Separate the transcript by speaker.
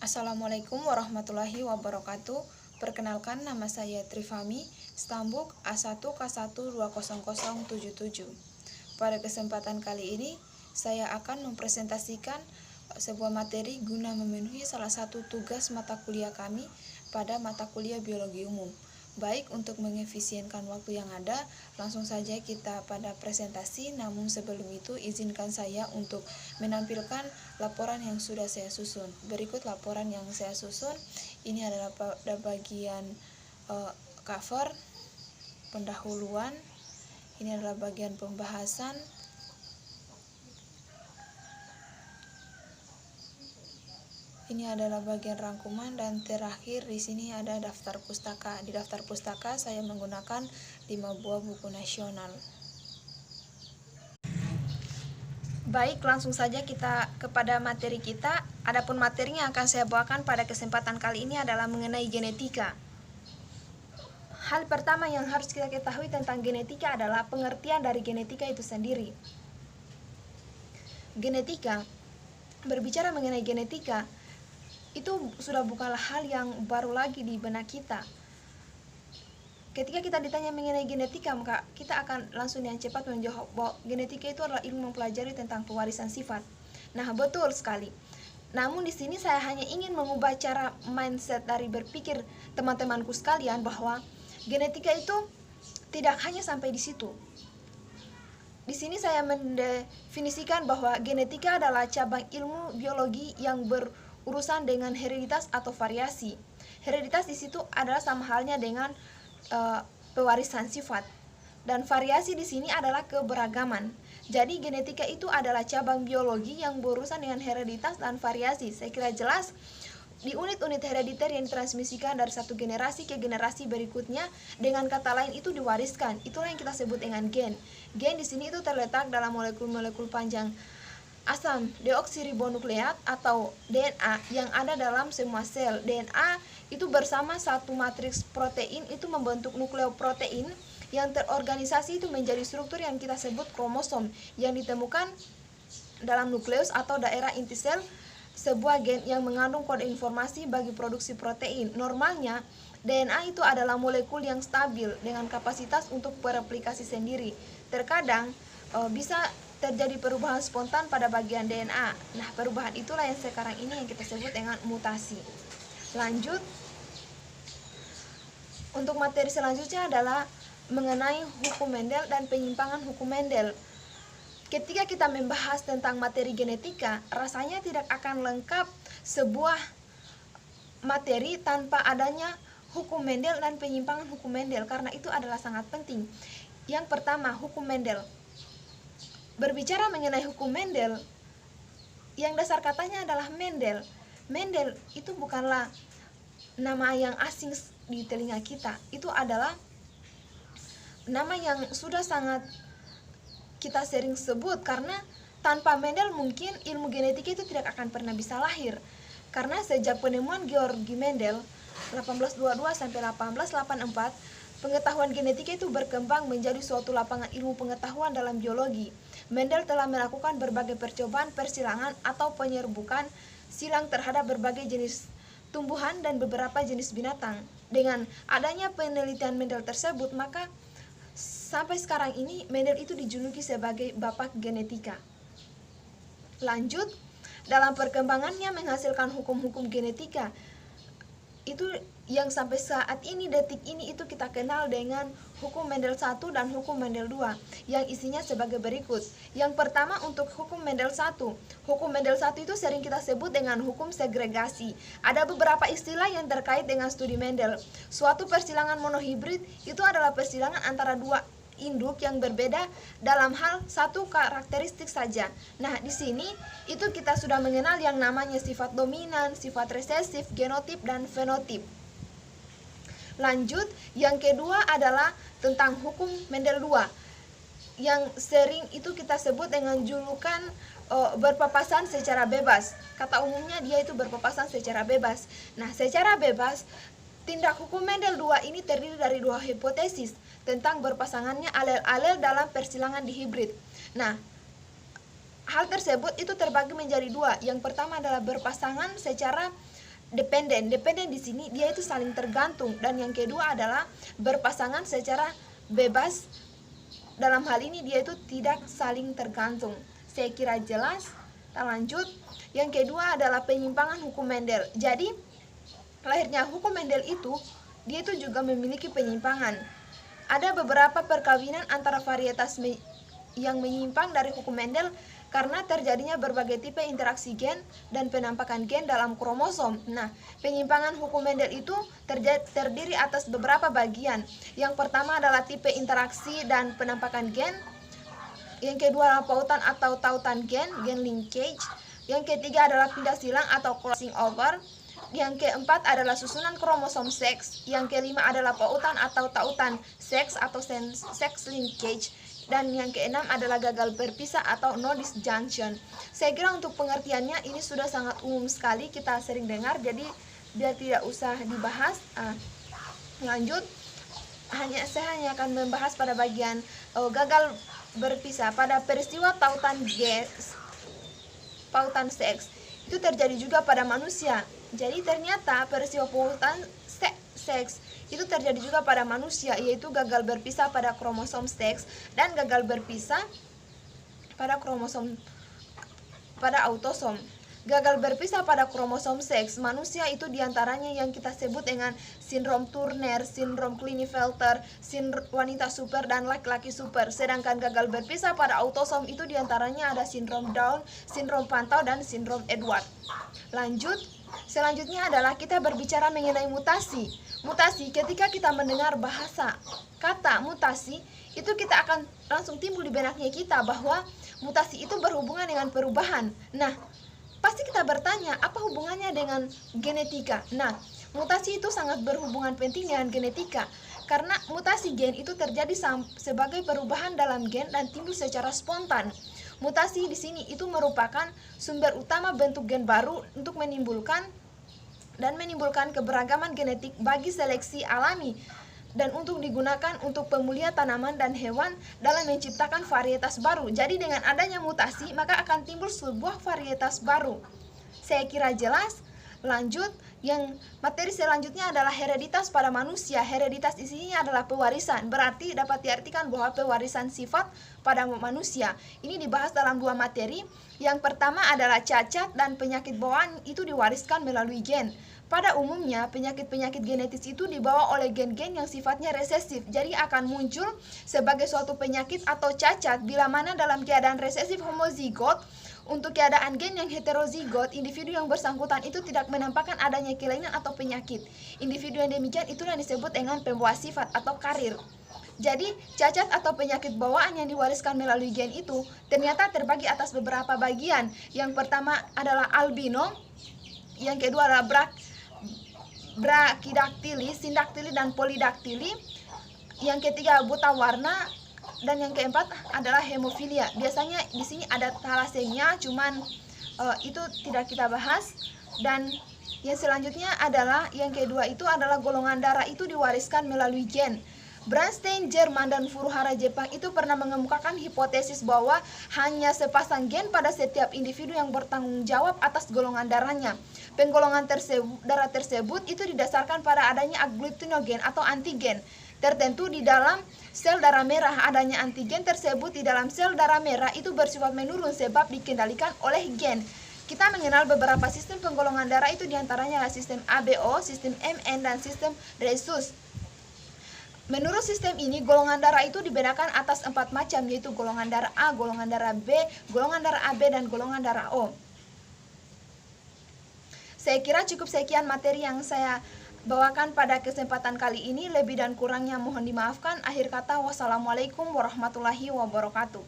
Speaker 1: Assalamualaikum warahmatullahi wabarakatuh. Perkenalkan, nama saya Trifami, Stambuk A1K1200077. Pada kesempatan kali ini, saya akan mempresentasikan sebuah materi guna memenuhi salah satu tugas mata kuliah kami pada mata kuliah biologi umum. Baik, untuk mengefisienkan waktu yang ada, langsung saja kita pada presentasi. Namun sebelum itu, izinkan saya untuk menampilkan laporan yang sudah saya susun. Berikut laporan yang saya susun. Ini adalah pada bagian cover, pendahuluan. Ini adalah bagian pembahasan. Ini adalah bagian rangkuman, dan terakhir di sini ada daftar pustaka. Di daftar pustaka saya menggunakan 5 buah buku nasional. Baik, langsung saja kita kepada materi kita. Adapun materi yang akan saya bawakan pada kesempatan kali ini adalah mengenai genetika. Hal pertama yang harus kita ketahui tentang genetika adalah pengertian dari genetika itu sendiri. Genetika, berbicara mengenai genetika, itu sudah bukanlah hal yang baru lagi di benak kita. Ketika kita ditanya mengenai genetika, maka kita akan langsung dengan cepat menjawab bahwa genetika itu adalah ilmu mempelajari tentang pewarisan sifat. Nah, betul sekali. Namun di sini saya hanya ingin mengubah cara mindset dari berpikir teman-temanku sekalian bahwa genetika itu tidak hanya sampai di situ. Di sini saya mendefinisikan bahwa genetika adalah cabang ilmu biologi yang berurusan dengan hereditas atau variasi. Hereditas di situ adalah sama halnya dengan pewarisan sifat, dan variasi di sini adalah keberagaman. Jadi genetika itu adalah cabang biologi yang berurusan dengan hereditas dan variasi. Saya kira jelas. Di unit-unit herediter yang ditransmisikan dari satu generasi ke generasi berikutnya, dengan kata lain itu diwariskan. Itulah yang kita sebut dengan gen. Gen di sini itu terletak dalam molekul-molekul panjang asam deoksiribonukleat atau DNA yang ada dalam semua sel. DNA itu bersama satu matriks protein itu membentuk nukleoprotein yang terorganisasi itu menjadi struktur yang kita sebut kromosom, yang ditemukan dalam nukleus atau daerah inti sel sebuah gen yang mengandung kode informasi bagi produksi protein. Normalnya DNA itu adalah molekul yang stabil dengan kapasitas untuk bereplikasi sendiri. Terkadang bisa terjadi perubahan spontan pada bagian DNA. Nah, perubahan itulah yang sekarang ini yang kita sebut dengan mutasi. Lanjut, untuk materi selanjutnya adalah mengenai hukum Mendel dan penyimpangan hukum Mendel. Ketika kita membahas tentang materi genetika, rasanya tidak akan lengkap sebuah materi tanpa adanya hukum Mendel dan penyimpangan hukum Mendel, karena itu adalah sangat penting. Yang pertama, hukum Mendel. Berbicara mengenai hukum Mendel, yang dasar katanya adalah Mendel. Mendel itu bukanlah nama yang asing di telinga kita. Itu adalah nama yang sudah sangat kita sering sebut, karena tanpa Mendel mungkin ilmu genetika itu tidak akan pernah bisa lahir. Karena sejak penemuan Georgi Mendel 1822 sampai 1884, pengetahuan genetika itu berkembang menjadi suatu lapangan ilmu pengetahuan dalam biologi. Mendel telah melakukan berbagai percobaan persilangan atau penyerbukan silang terhadap berbagai jenis tumbuhan dan beberapa jenis binatang. Dengan adanya penelitian Mendel tersebut, maka sampai sekarang ini Mendel itu dijuluki sebagai bapak genetika. Lanjut, dalam perkembangannya menghasilkan hukum-hukum genetika, itu yang sampai saat ini, detik ini, itu kita kenal dengan hukum Mendel 1 dan hukum Mendel 2, yang isinya sebagai berikut. Yang pertama, untuk hukum Mendel 1. Hukum Mendel 1 itu sering kita sebut dengan hukum segregasi. Ada beberapa istilah yang terkait dengan studi Mendel. Suatu persilangan monohibrid itu adalah persilangan antara dua induk yang berbeda dalam hal satu karakteristik saja. Nah, di sini itu kita sudah mengenal yang namanya sifat dominan, sifat resesif, genotip, dan fenotip. Lanjut, yang kedua adalah tentang hukum Mendel 2, yang sering itu kita sebut dengan julukan berpapasan secara bebas. Kata umumnya dia itu berpapasan secara bebas. Nah, secara bebas, tindak hukum Mendel 2 ini terdiri dari dua hipotesis tentang berpasangannya alel-alel dalam persilangan dihibrid. Nah, hal tersebut itu terbagi menjadi dua. Yang pertama adalah berpasangan secara dependen. Dependen di sini dia itu saling tergantung, dan yang kedua adalah berpasangan secara bebas. Dalam hal ini dia itu tidak saling tergantung. Saya kira jelas. Kita lanjut. Yang kedua adalah penyimpangan hukum Mendel. Jadi lahirnya hukum Mendel itu dia itu juga memiliki penyimpangan. Ada beberapa perkawinan antara varietas yang menyimpang dari hukum Mendel karena terjadinya berbagai tipe interaksi gen dan penampakan gen dalam kromosom. Nah, penyimpangan hukum Mendel itu terdiri atas beberapa bagian. Yang pertama adalah tipe interaksi dan penampakan gen. Yang kedua adalah pautan atau tautan gen linkage. Yang ketiga adalah pindah silang atau crossing over. Yang keempat adalah susunan kromosom seks. Yang kelima adalah pautan atau tautan seks atau sex linkage. Dan yang keenam adalah gagal berpisah atau no disjunction. Saya kira untuk pengertiannya ini sudah sangat umum sekali, kita sering dengar, jadi biar tidak usah dibahas. Lanjut, saya hanya akan membahas pada bagian gagal berpisah. Pada peristiwa pautan seks itu terjadi juga pada manusia. Jadi ternyata peristiwa pautan seks itu terjadi juga pada manusia, yaitu gagal berpisah pada kromosom seks dan gagal berpisah pada autosom. Gagal berpisah pada kromosom seks manusia itu diantaranya yang kita sebut dengan sindrom Turner, sindrom Klinefelter, wanita super dan laki-laki super. Sedangkan gagal berpisah pada autosom itu diantaranya ada sindrom Down, sindrom Pantau, dan sindrom Edward. Lanjut, selanjutnya adalah kita berbicara mengenai mutasi. Mutasi, ketika kita mendengar bahasa kata mutasi, itu kita akan langsung timbul di benaknya kita bahwa mutasi itu berhubungan dengan perubahan. Nah, pasti kita bertanya, apa hubungannya dengan genetika? Nah, mutasi itu sangat berhubungan penting dengan genetika, karena mutasi gen itu terjadi sebagai perubahan dalam gen dan timbul secara spontan. Mutasi di sini itu merupakan sumber utama bentuk gen baru untuk menimbulkan keberagaman genetik bagi seleksi alami dan untuk digunakan untuk pemulihan tanaman dan hewan dalam menciptakan varietas baru. Jadi dengan adanya mutasi maka akan timbul sebuah varietas baru. Saya kira jelas. Lanjut, yang materi selanjutnya adalah hereditas pada manusia. Hereditas di sini adalah pewarisan. Berarti dapat diartikan bahwa pewarisan sifat pada manusia. Ini dibahas dalam dua materi. Yang pertama adalah cacat dan penyakit bawaan itu diwariskan melalui gen. Pada umumnya, penyakit-penyakit genetis itu dibawa oleh gen-gen yang sifatnya resesif. Jadi akan muncul sebagai suatu penyakit atau cacat bila mana dalam keadaan resesif homozigot. Untuk keadaan gen yang heterozigot, individu yang bersangkutan itu tidak menampakkan adanya kelainan atau penyakit. Individu yang demikian itulah yang disebut dengan pembawa sifat atau karir. Jadi, cacat atau penyakit bawaan yang diwariskan melalui gen itu ternyata terbagi atas beberapa bagian. Yang pertama adalah albino, yang kedua adalah brakidaktili, sindaktili, dan polidaktili. Yang ketiga buta warna, dan yang keempat adalah hemofilia. Biasanya di sini ada thalassemia, cuman itu tidak kita bahas. Dan yang selanjutnya adalah yang kedua itu adalah golongan darah itu diwariskan melalui gen. Bernstein, Jerman, dan Furuhara Jepang itu pernah mengemukakan hipotesis bahwa hanya sepasang gen pada setiap individu yang bertanggung jawab atas golongan darahnya. Penggolongan darah tersebut itu didasarkan pada adanya agglutinogen atau antigen tertentu di dalam sel darah merah. Adanya antigen tersebut di dalam sel darah merah itu bersifat menurun sebab dikendalikan oleh gen. Kita mengenal beberapa sistem penggolongan darah itu diantaranya adalah sistem ABO, sistem MN, dan sistem Rhesus. Menurut sistem ini, golongan darah itu dibedakan atas 4 macam, yaitu golongan darah A, golongan darah B, golongan darah AB, dan golongan darah O. Saya kira cukup sekian materi yang saya bawakan pada kesempatan kali ini. Lebih dan kurangnya mohon dimaafkan. Akhir kata, wassalamualaikum warahmatullahi wabarakatuh.